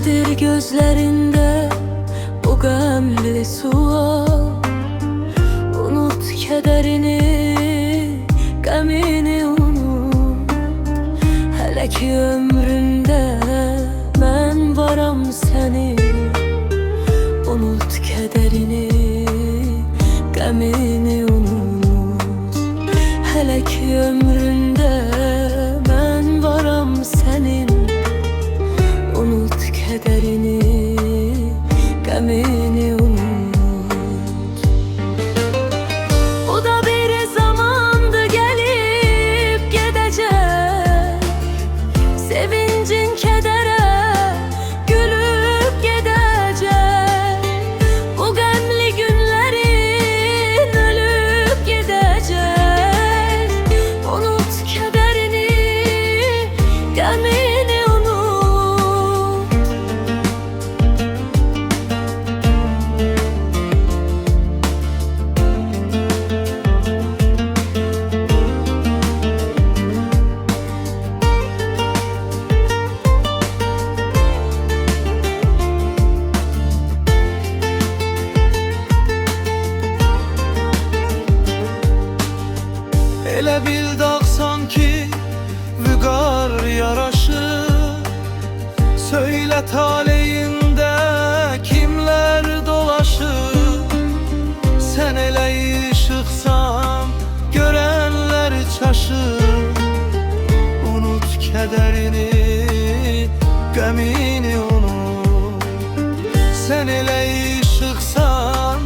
Nedir gözlerinde bu qəmli sual? Unut kederini, qəmini unut. Hələ ki ömründə mən varam sənin. Unut kederini, qəmini unut. Hələ ki ömründə mən varam sənin. Unut kederini, qəmini unut. Bu da bir zamandı gelip gedecek. Sevincin kedere gülüp gidecek. Bu qəmli günlerin ölüp gidecek. Unut kederini, qəmini. Elə bil dağ sanki vüqar yaraşır. Söylə taleyində kimlər dolaşır? Sən elə işıqsan, görənlər çaşır. Unut kədərini, qəmini unut. Sən elə işıqsan,